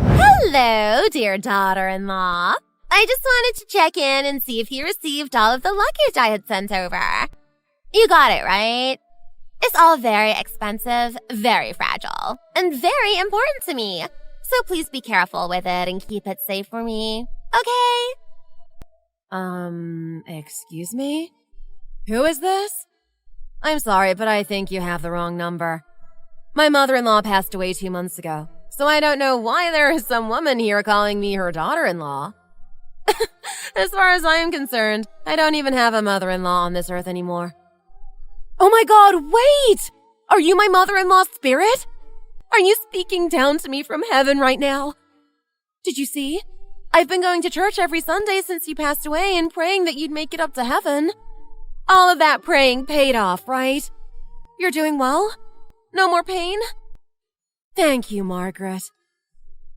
Hello, dear daughter-in-law. I just wanted to check in and see if you received all of the luggage I had sent over. You got it, right? It's all very expensive, very fragile, and very important to me. So please be careful with it and keep it safe for me, okay? Excuse me? Who is this? I'm sorry, but I think you have the wrong number. My mother-in-law passed away 2 months ago, so I don't know why there is some woman here calling me her daughter-in-law. As far as I am concerned, I don't even have a mother-in-law on this earth anymore. Oh my God, wait! Are you my mother-in-law's spirit? Are you speaking down to me from heaven right now? Did you see? I've been going to church every Sunday since you passed away and praying that you'd make it up to heaven. All of that praying paid off, right? You're doing well? No more pain? Thank you, Margaret.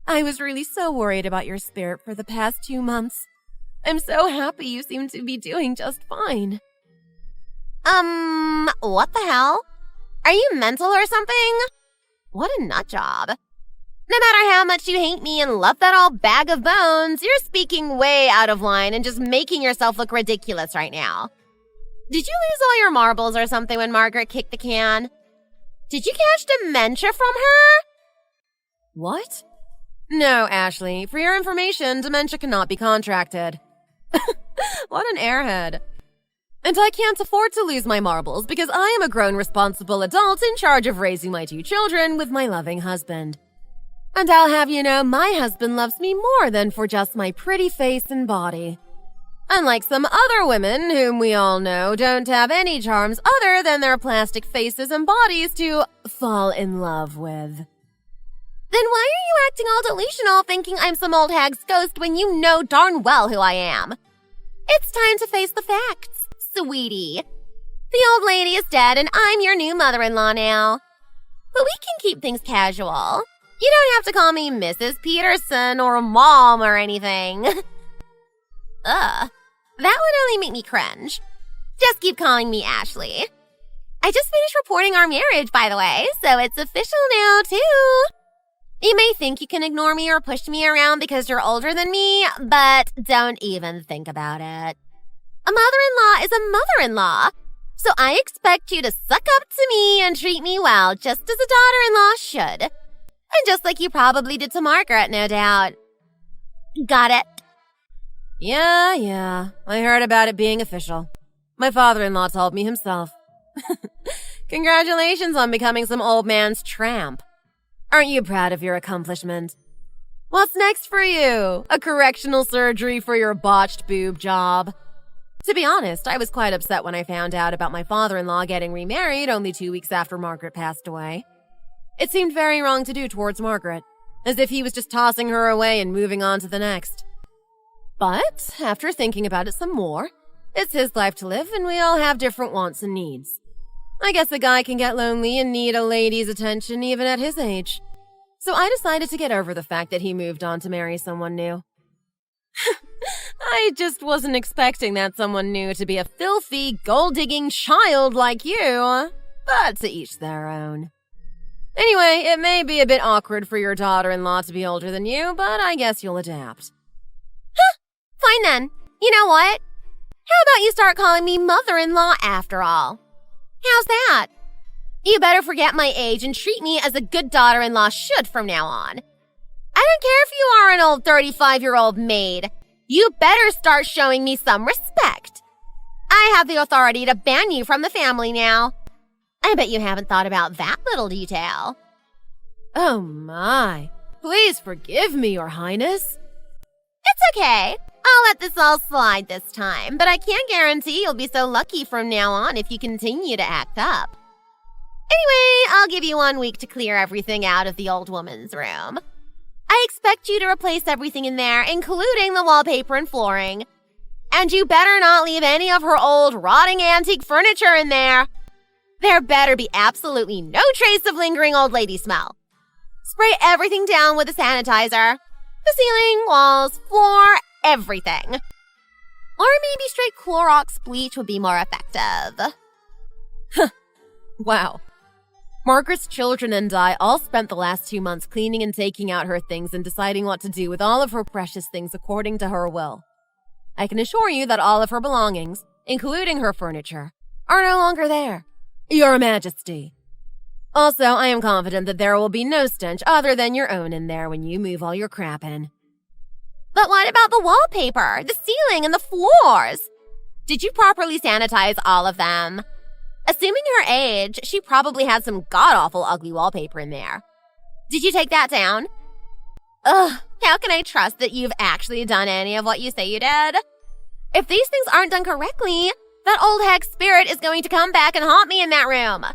I was really so worried about your spirit for the past 2 months. I'm so happy you seem to be doing just fine. What the hell? Are you mental or something? What a nut job. No matter how much you hate me and love that old bag of bones, you're speaking way out of line and just making yourself look ridiculous right now. Did you lose all your marbles or something when Margaret kicked the can? Did you catch dementia from her? What? No, Ashley. For your information, dementia cannot be contracted. What an airhead. And I can't afford to lose my marbles because I am a grown, responsible adult in charge of raising my 2 children with my loving husband. And I'll have you know, my husband loves me more than for just my pretty face and body. Unlike some other women whom we all know don't have any charms other than their plastic faces and bodies to fall in love with. Then why are you acting all delusional thinking I'm some old hag's ghost when you know darn well who I am? It's time to face the facts, sweetie. The old lady is dead and I'm your new mother-in-law now. But we can keep things casual. You don't have to call me Mrs. Peterson or Mom or anything. Ugh, that would only make me cringe. Just keep calling me Ashley. I just finished reporting our marriage, by the way, so it's official now, too. You may think you can ignore me or push me around because you're older than me, but don't even think about it. A mother-in-law is a mother-in-law, so I expect you to suck up to me and treat me well, just as a daughter-in-law should. And just like you probably did to Margaret, no doubt. Got it? Yeah. I heard about it being official. My father-in-law told me himself. Congratulations on becoming some old man's tramp. Aren't you proud of your accomplishment? What's next for you? A correctional surgery for your botched boob job? To be honest, I was quite upset when I found out about my father-in-law getting remarried only 2 weeks after Margaret passed away. It seemed very wrong to do towards Margaret, as if he was just tossing her away and moving on to the next. But, after thinking about it some more, it's his life to live and we all have different wants and needs. I guess a guy can get lonely and need a lady's attention even at his age. So I decided to get over the fact that he moved on to marry someone new. I just wasn't expecting that someone new to be a filthy, gold-digging child like you, but to each their own. Anyway, it may be a bit awkward for your daughter-in-law to be older than you, but I guess you'll adapt. Fine then. You know what? How about you start calling me mother-in-law after all? How's that? You better forget my age and treat me as a good daughter-in-law should from now on. I don't care if you are an old 35-year-old maid. You better start showing me some respect. I have the authority to ban you from the family now. I bet you haven't thought about that little detail. Oh my. Please forgive me, Your Highness. It's okay. I'll let this all slide this time, but I can't guarantee you'll be so lucky from now on if you continue to act up. Anyway, I'll give you 1 week to clear everything out of the old woman's room. I expect you to replace everything in there, including the wallpaper and flooring. And you better not leave any of her old, rotting antique furniture in there. There better be absolutely no trace of lingering old lady smell. Spray everything down with a sanitizer. The ceiling, walls, floor, everything. Or maybe straight Clorox bleach would be more effective. Wow. Margaret's children and I all spent the last 2 months cleaning and taking out her things and deciding what to do with all of her precious things according to her will. I can assure you that all of her belongings, including her furniture, are no longer there, Your Majesty. Also, I am confident that there will be no stench other than your own in there when you move all your crap in. But what about the wallpaper, the ceiling, and the floors? Did you properly sanitize all of them? Assuming her age, she probably had some god-awful ugly wallpaper in there. Did you take that down? Ugh, how can I trust that you've actually done any of what you say you did? If these things aren't done correctly, that old hag spirit is going to come back and haunt me in that room.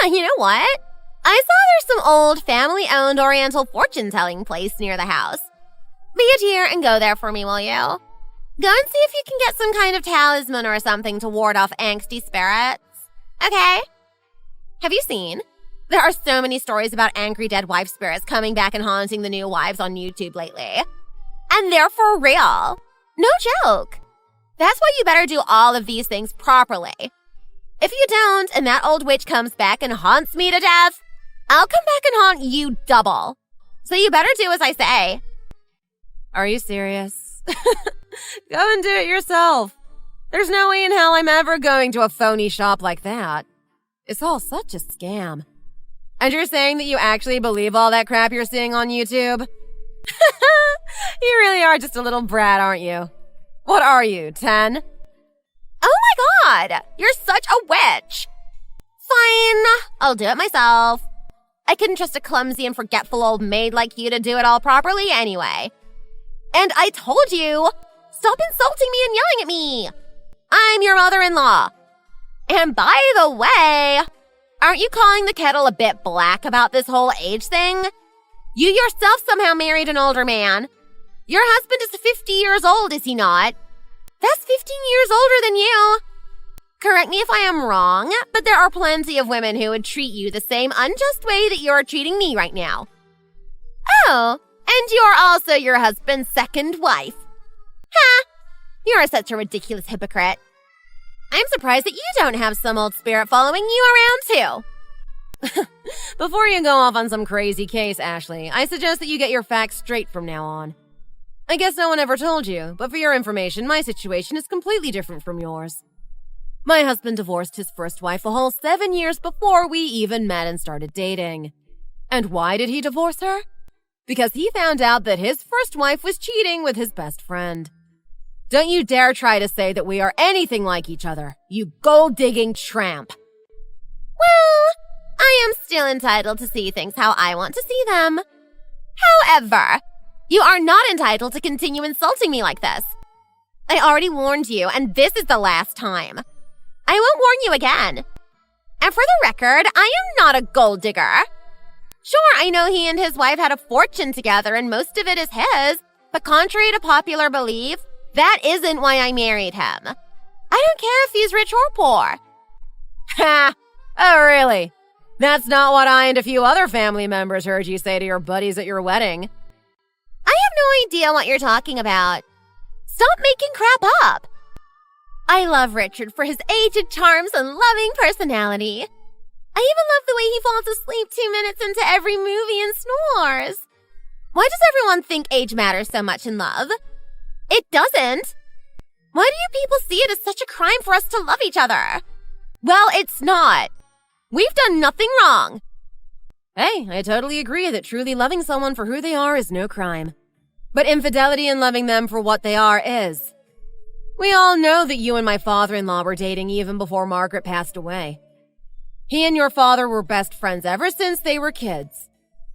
You know what? I saw there's some old family-owned oriental fortune-telling place near the house. Be a dear and go there for me, will you? Go and see if you can get some kind of talisman or something to ward off angsty spirits. Okay? Have you seen? There are so many stories about angry dead wife spirits coming back and haunting the new wives on YouTube lately. And they're for real. No joke. That's why you better do all of these things properly. If you don't, and that old witch comes back and haunts me to death, I'll come back and haunt you double. So you better do as I say. Are you serious? Go and do it yourself. There's no way in hell I'm ever going to a phony shop like that. It's all such a scam. And you're saying that you actually believe all that crap you're seeing on YouTube? You really are just a little brat, aren't you? What are you, 10? Oh my god! You're such a witch! Fine, I'll do it myself. I couldn't trust a clumsy and forgetful old maid like you to do it all properly anyway. And I told you, stop insulting me and yelling at me. I'm your mother-in-law. And by the way, aren't you calling the kettle a bit black about this whole age thing? You yourself somehow married an older man. Your husband is 50 years old, is he not? That's 15 years older than you. Correct me if I am wrong, but there are plenty of women who would treat you the same unjust way that you're treating me right now. Oh, and you're also your husband's second wife. Ha! You're such a ridiculous hypocrite. I'm surprised that you don't have some old spirit following you around too. Before you go off on some crazy case, Ashley, I suggest that you get your facts straight from now on. I guess no one ever told you, but for your information, my situation is completely different from yours. My husband divorced his first wife a whole 7 years before we even met and started dating. And why did he divorce her? Because he found out that his first wife was cheating with his best friend. Don't you dare try to say that we are anything like each other, you gold-digging tramp. Well, I am still entitled to see things how I want to see them. However, you are not entitled to continue insulting me like this. I already warned you, and this is the last time. I won't warn you again. And for the record, I am not a gold digger. Sure, I know he and his wife had a fortune together, and most of it is his, but contrary to popular belief, that isn't why I married him. I don't care if he's rich or poor. Ha! Oh, really? That's not what I and a few other family members heard you say to your buddies at your wedding. I have no idea what you're talking about. Stop making crap up. I love Richard for his aged charms and loving personality. I even love the way he falls asleep 2 minutes into every movie and snores. Why does everyone think age matters so much in love? It doesn't. Why do you people see it as such a crime for us to love each other? Well, it's not. We've done nothing wrong. Hey, I totally agree that truly loving someone for who they are is no crime. But infidelity in loving them for what they are is. We all know that you and my father-in-law were dating even before Margaret passed away. He and your father were best friends ever since they were kids.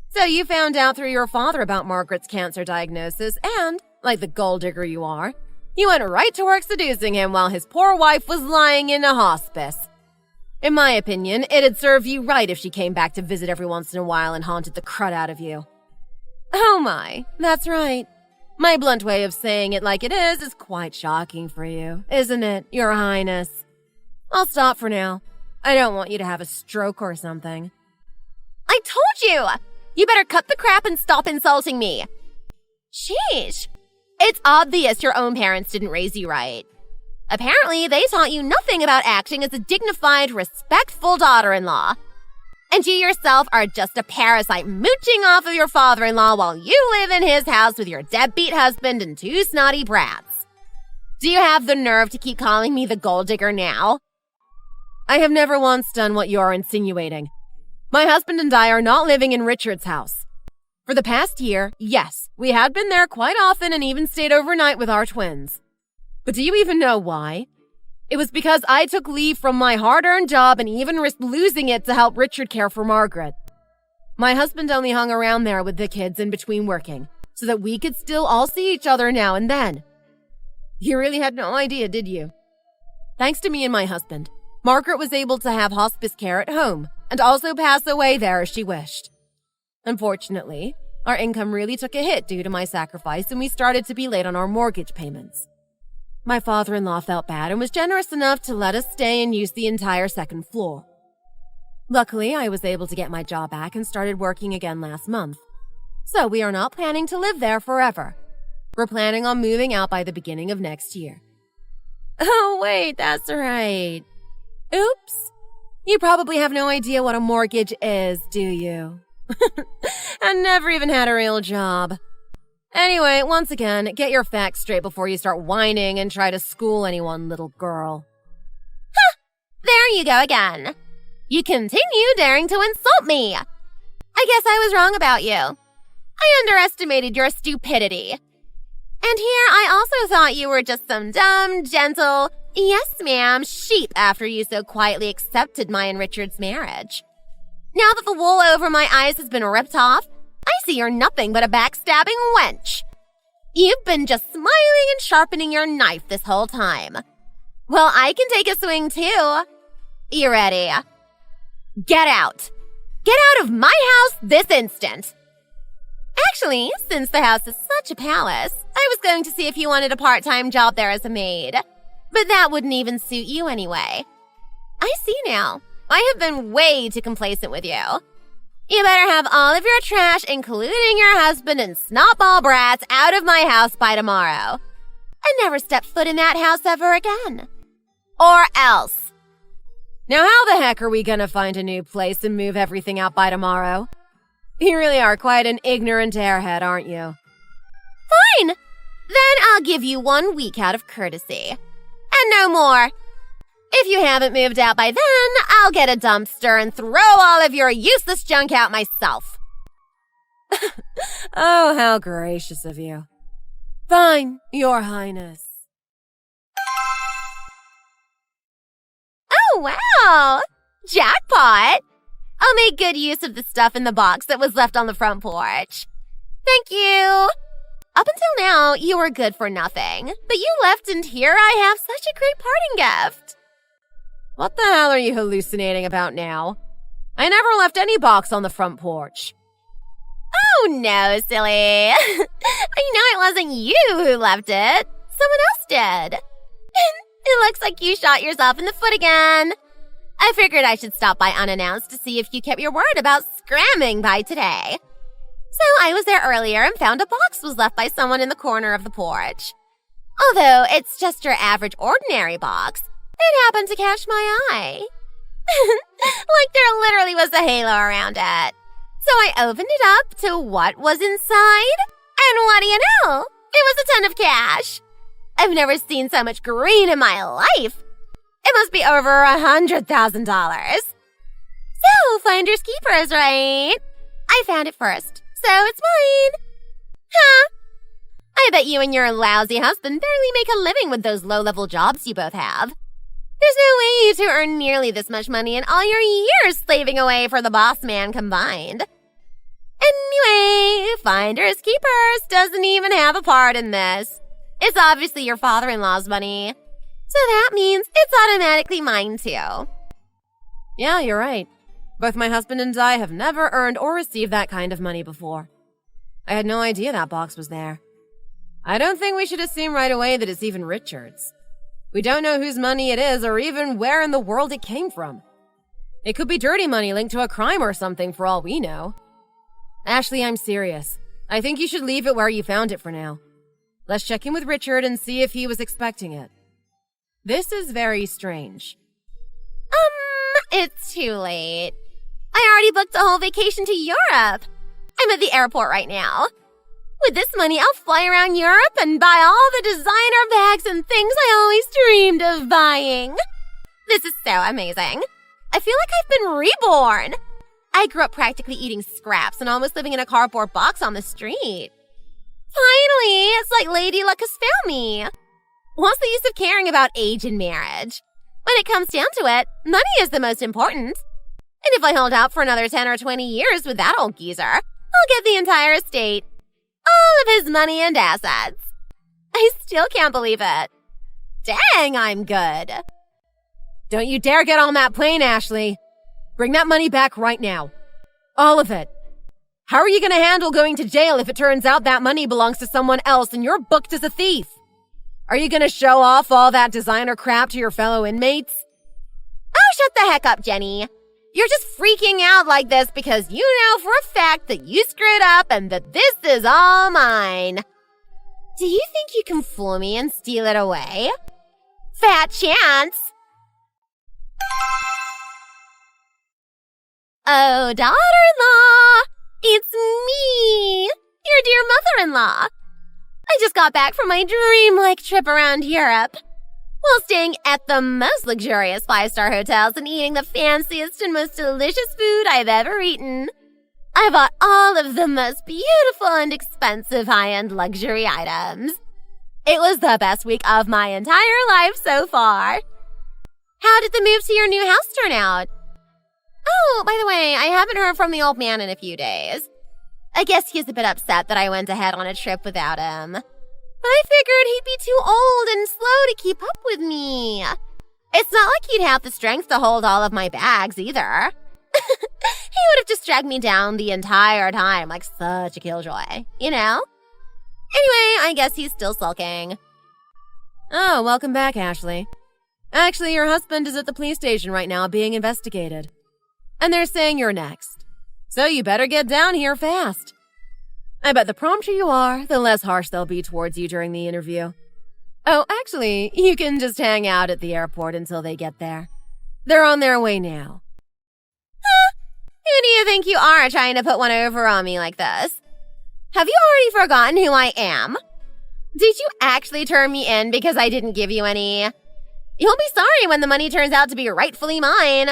So you found out through your father about Margaret's cancer diagnosis and, like the gold digger you are, you went right to work seducing him while his poor wife was lying in a hospice. In my opinion, it'd serve you right if she came back to visit every once in a while and haunted the crud out of you. Oh my, that's right. My blunt way of saying it like it is quite shocking for you, isn't it, Your Highness? I'll stop for now. I don't want you to have a stroke or something. I told you! You better cut the crap and stop insulting me. Sheesh. It's obvious your own parents didn't raise you right. Apparently, they taught you nothing about acting as a dignified, respectful daughter-in-law. And you yourself are just a parasite mooching off of your father-in-law while you live in his house with your deadbeat husband and two snotty brats. Do you have the nerve to keep calling me the gold digger now? I have never once done what you are insinuating. My husband and I are not living in Richard's house. For the past year, yes, we had been there quite often and even stayed overnight with our twins. But do you even know why? It was because I took leave from my hard-earned job and even risked losing it to help Richard care for Margaret. My husband only hung around there with the kids in between working, so that we could still all see each other now and then. You really had no idea, did you? Thanks to me and my husband, Margaret was able to have hospice care at home and also pass away there as she wished. Unfortunately, our income really took a hit due to my sacrifice and we started to be late on our mortgage payments. My father-in-law felt bad and was generous enough to let us stay and use the entire second floor. Luckily, I was able to get my job back and started working again last month. So we are not planning to live there forever. We're planning on moving out by the beginning of next year. Oh, wait, that's right. Oops. You probably have no idea what a mortgage is, do you? And never even had a real job. Anyway, once again, get your facts straight before you start whining and try to school anyone, little girl. Huh! There you go again. You continue daring to insult me. I guess I was wrong about you. I underestimated your stupidity. And here I also thought you were just some dumb, gentle, yes ma'am sheep after you so quietly accepted my and Richard's marriage. Now that the wool over my eyes has been ripped off, I see you're nothing but a backstabbing wench. You've been just smiling and sharpening your knife this whole time. Well, I can take a swing too. You ready? Get out. Get out of my house this instant. Actually, since the house is such a palace, I was going to see if you wanted a part-time job there as a maid. But that wouldn't even suit you anyway. I see now. I have been way too complacent with you. You better have all of your trash, including your husband and snotball brats, out of my house by tomorrow. And never step foot in that house ever again. Or else. Now how the heck are we gonna find a new place and move everything out by tomorrow? You really are quite an ignorant airhead, aren't you? Fine! Then I'll give you 1 week out of courtesy. And no more. If you haven't moved out by then, I'll get a dumpster and throw all of your useless junk out myself. Oh, how gracious of you. Fine, Your Highness. Oh, wow! Jackpot! I'll make good use of the stuff in the box that was left on the front porch. Thank you. Up until now, you were good for nothing. But you left and here I have such a great parting gift. What the hell are you hallucinating about now? I never left any box on the front porch. Oh no, silly. I know it wasn't you who left it. Someone else did. It looks like you shot yourself in the foot again. I figured I should stop by unannounced to see if you kept your word about scramming by today. So I was there earlier and found a box was left by someone in the corner of the porch. Although it's just your average ordinary box, it happened to catch my eye. Like there literally was a halo around it. So I opened it up to what was inside, and what do you know? It was a ton of cash. I've never seen so much green in my life. It must be over $100,000. So, finders keepers, right? I found it first, so it's mine. Huh? I bet you and your lousy husband barely make a living with those low-level jobs you both have. There's no way you two earn nearly this much money in all your years slaving away for the boss man combined. Anyway, finders keepers doesn't even have a part in this. It's obviously your father-in-law's money. So that means it's automatically mine too. Yeah, you're right. Both my husband and I have never earned or received that kind of money before. I had no idea that box was there. I don't think we should assume right away that it's even Richard's. We don't know whose money it is or even where in the world it came from. It could be dirty money linked to a crime or something for all we know. Ashley, I'm serious. I think you should leave it where you found it for now. Let's check in with Richard and see if he was expecting it. This is very strange. It's too late. I already booked a whole vacation to Europe. I'm at the airport right now. With this money, I'll fly around Europe and buy all the designer bags and things I always dreamed of buying. This is so amazing. I feel like I've been reborn. I grew up practically eating scraps and almost living in a cardboard box on the street. Finally, it's like Lady Luck has found me. What's the use of caring about age in marriage? When it comes down to it, money is the most important. And if I hold out for another 10 or 20 years with that old geezer, I'll get the entire estate. All of his money and assets. I still can't believe it. Dang, I'm good. Don't you dare get on that plane, Ashley. Bring that money back right now. All of it. How are you going to handle going to jail if it turns out that money belongs to someone else and you're booked as a thief? Are you going to show off all that designer crap to your fellow inmates? Oh, shut the heck up, Jenny. You're just freaking out like this because you know for a fact that you screwed up and that this is all mine. Do you think you can fool me and steal it away? Fat chance. Oh, daughter-in-law, it's me, your dear mother-in-law. I just got back from my dreamlike trip around Europe. While staying at the most luxurious 5-star hotels and eating the fanciest and most delicious food I've ever eaten. I bought all of the most beautiful and expensive high-end luxury items. It was the best week of my entire life so far. How did the move to your new house turn out? Oh, by the way, I haven't heard from the old man in a few days. I guess he's a bit upset that I went ahead on a trip without him. But I figured he'd be too old and slow to keep up with me. It's not like he'd have the strength to hold all of my bags either. He would have just dragged me down the entire time like such a killjoy, you know? Anyway, I guess he's still sulking. Oh, welcome back, Ashley. Actually, your husband is at the police station right now being investigated. And they're saying you're next. So you better get down here fast. I bet the prompter you are, the less harsh they'll be towards you during the interview. Oh, actually, you can just hang out at the airport until they get there. They're on their way now. Who do you think you are trying to put one over on me like this? Have you already forgotten who I am? Did you actually turn me in because I didn't give you any? You'll be sorry when the money turns out to be rightfully mine.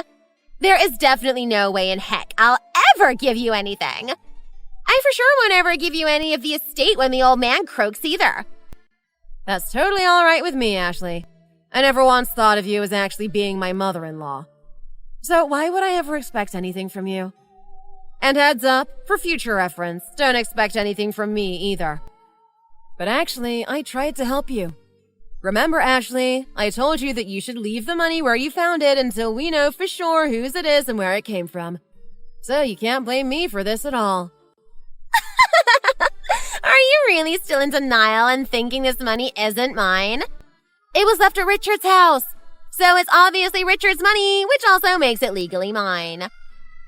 There is definitely no way in heck I'll ever give you anything. I for sure won't ever give you any of the estate when the old man croaks either. That's totally all right with me, Ashley. I never once thought of you as actually being my mother-in-law. So why would I ever expect anything from you? And heads up, for future reference, don't expect anything from me either. But actually, I tried to help you. Remember, Ashley, I told you that you should leave the money where you found it until we know for sure whose it is and where it came from. So you can't blame me for this at all. Are you really still in denial and thinking this money isn't mine? It was left at Richard's house, so it's obviously Richard's money, which also makes it legally mine.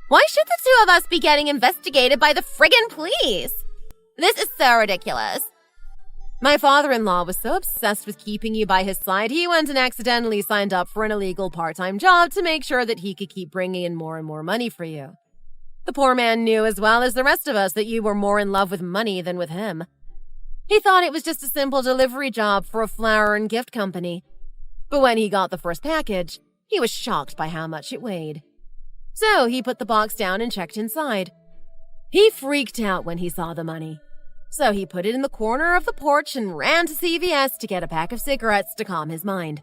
Why should the two of us be getting investigated by the friggin' police? This is so ridiculous. My father-in-law was so obsessed with keeping you by his side, he went and accidentally signed up for an illegal part-time job to make sure that he could keep bringing in more and more money for you. The poor man knew as well as the rest of us that you were more in love with money than with him. He thought it was just a simple delivery job for a flower and gift company. But when he got the first package, he was shocked by how much it weighed. So he put the box down and checked inside. He freaked out when he saw the money. So he put it in the corner of the porch and ran to CVS to get a pack of cigarettes to calm his mind.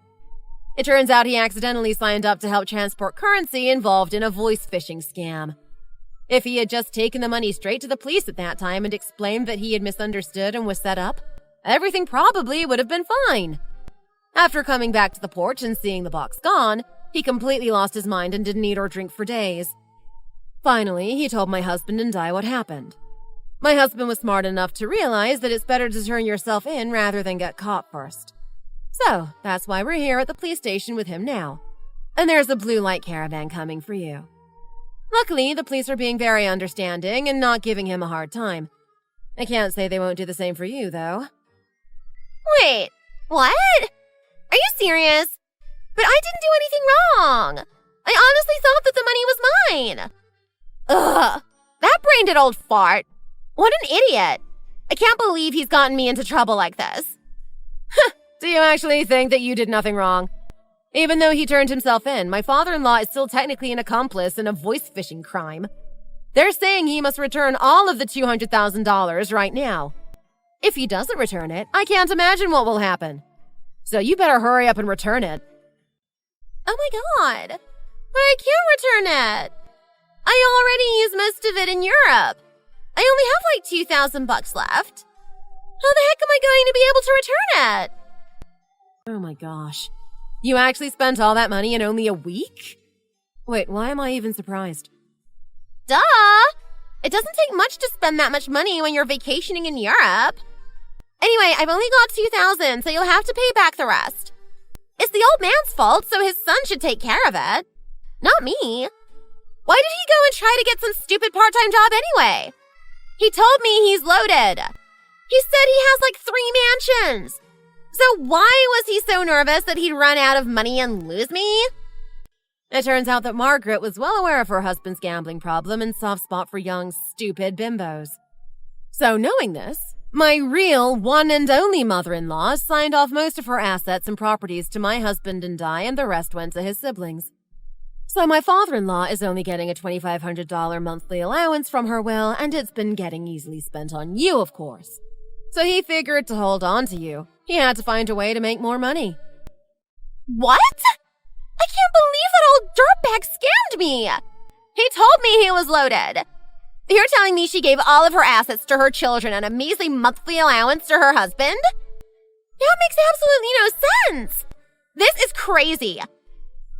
It turns out he accidentally signed up to help transport currency involved in a voice phishing scam. If he had just taken the money straight to the police at that time and explained that he had misunderstood and was set up, everything probably would have been fine. After coming back to the porch and seeing the box gone, he completely lost his mind and didn't eat or drink for days. Finally, he told my husband and I what happened. My husband was smart enough to realize that it's better to turn yourself in rather than get caught first. So, that's why we're here at the police station with him now. And there's a blue light caravan coming for you. Luckily, the police are being very understanding and not giving him a hard time. I can't say they won't do the same for you, though. Wait, what? Are you serious? But I didn't do anything wrong. I honestly thought that the money was mine. Ugh, that brain-dead old fart. What an idiot. I can't believe he's gotten me into trouble like this. Do you actually think that you did nothing wrong? Even though he turned himself in, my father-in-law is still technically an accomplice in a voice-phishing crime. They're saying he must return all of the $200,000 right now. If he doesn't return it, I can't imagine what will happen. So you better hurry up and return it. Oh my god. But I can't return it. I already used most of it in Europe. I only have like 2,000 bucks left. How the heck am I going to be able to return it? Oh my gosh. You actually spent all that money in only a week? Wait, why am I even surprised? Duh! It doesn't take much to spend that much money when you're vacationing in Europe. Anyway, I've only got 2,000, so you'll have to pay back the rest. It's the old man's fault, so his son should take care of it. Not me. Why did he go and try to get some stupid part-time job anyway? He told me he's loaded. He said he has like 3 mansions. So why was he so nervous that he'd run out of money and lose me? It turns out that Margaret was well aware of her husband's gambling problem and soft spot for young, stupid bimbos. So knowing this, my real one and only mother-in-law signed off most of her assets and properties to my husband and I, and the rest went to his siblings. So my father-in-law is only getting a $2,500 monthly allowance from her will, and it's been getting easily spent on you, of course. So he figured to hold on to you, he had to find a way to make more money. What? I can't believe that old dirtbag scammed me. He told me he was loaded. You're telling me she gave all of her assets to her children and a measly monthly allowance to her husband? That makes absolutely no sense. This is crazy.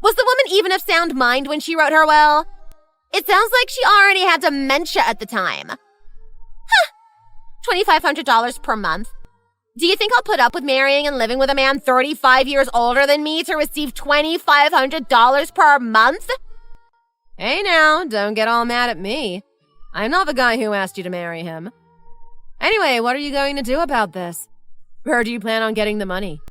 Was the woman even of sound mind when she wrote her will? It sounds like she already had dementia at the time. $2,500 per month. Do you think I'll put up with marrying and living with a man 35 years older than me to receive $2,500 per month? Hey now, don't get all mad at me. I'm not the guy who asked you to marry him. Anyway, what are you going to do about this? Where do you plan on getting the money?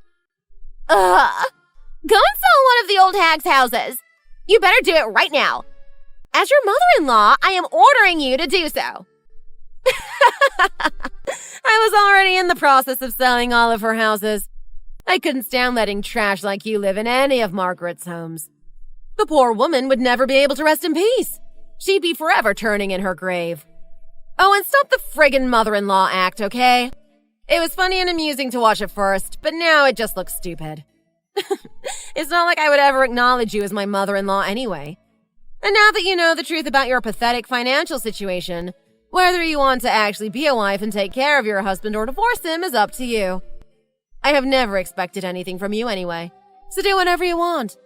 Go and sell one of the old hag's houses. You better do it right now. As your mother-in-law, I am ordering you to do so. I was already in the process of selling all of her houses. I couldn't stand letting trash like you live in any of Margaret's homes. The poor woman would never be able to rest in peace. She'd be forever turning in her grave. Oh, and stop the friggin' mother-in-law act, okay? It was funny and amusing to watch at first, but now it just looks stupid. It's not like I would ever acknowledge you as my mother-in-law anyway. And now that you know the truth about your pathetic financial situation, whether you want to actually be a wife and take care of your husband or divorce him is up to you. I have never expected anything from you anyway, so do whatever you want.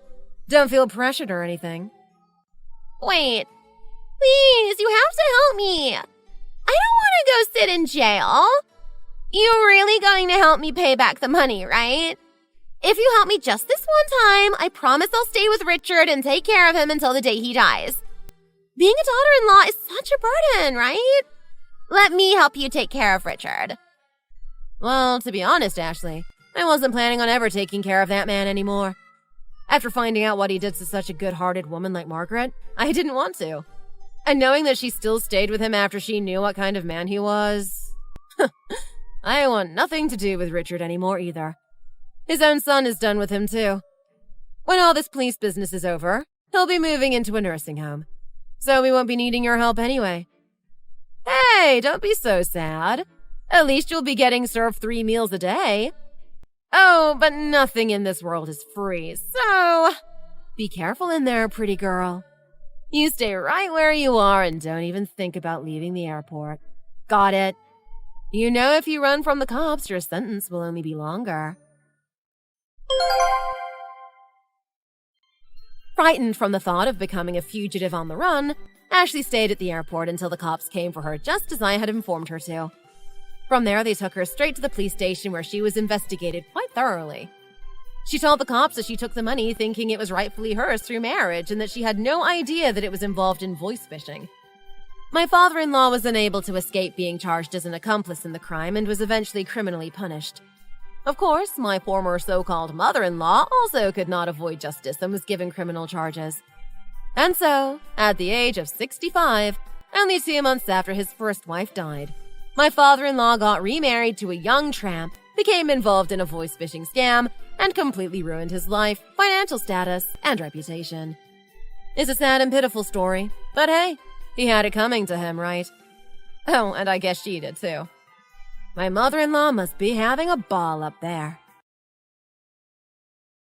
Don't feel pressured or anything. Wait, please, you have to help me. I don't want to go sit in jail. You're really going to help me pay back the money, right? If you help me just this one time, I promise I'll stay with Richard and take care of him until the day he dies. Being a daughter-in-law is such a burden, right? Let me help you take care of Richard. Well, to be honest, Ashley, I wasn't planning on ever taking care of that man anymore. After finding out what he did to such a good-hearted woman like Margaret, I didn't want to. And knowing that she still stayed with him after she knew what kind of man he was... I want nothing to do with Richard anymore either. His own son is done with him too. When all this police business is over, he'll be moving into a nursing home. So we won't be needing your help anyway. Hey, don't be so sad. At least you'll be getting served 3 meals a day. Oh, but nothing in this world is free, so be careful in there, pretty girl. You stay right where you are and don't even think about leaving the airport. Got it? You know if you run from the cops, your sentence will only be longer. Frightened from the thought of becoming a fugitive on the run, Ashley stayed at the airport until the cops came for her, just as I had informed her to. From there, they took her straight to the police station where she was investigated quite thoroughly. She told the cops that she took the money thinking it was rightfully hers through marriage and that she had no idea that it was involved in voice phishing. My father-in-law was unable to escape being charged as an accomplice in the crime and was eventually criminally punished. Of course, my former so-called mother-in-law also could not avoid justice and was given criminal charges. And so, at the age of 65, only 2 months after his first wife died, my father-in-law got remarried to a young tramp, became involved in a voice phishing scam, and completely ruined his life, financial status, and reputation. It's a sad and pitiful story, but hey, he had it coming to him, right? Oh, and I guess she did too. My mother-in-law must be having a ball up there.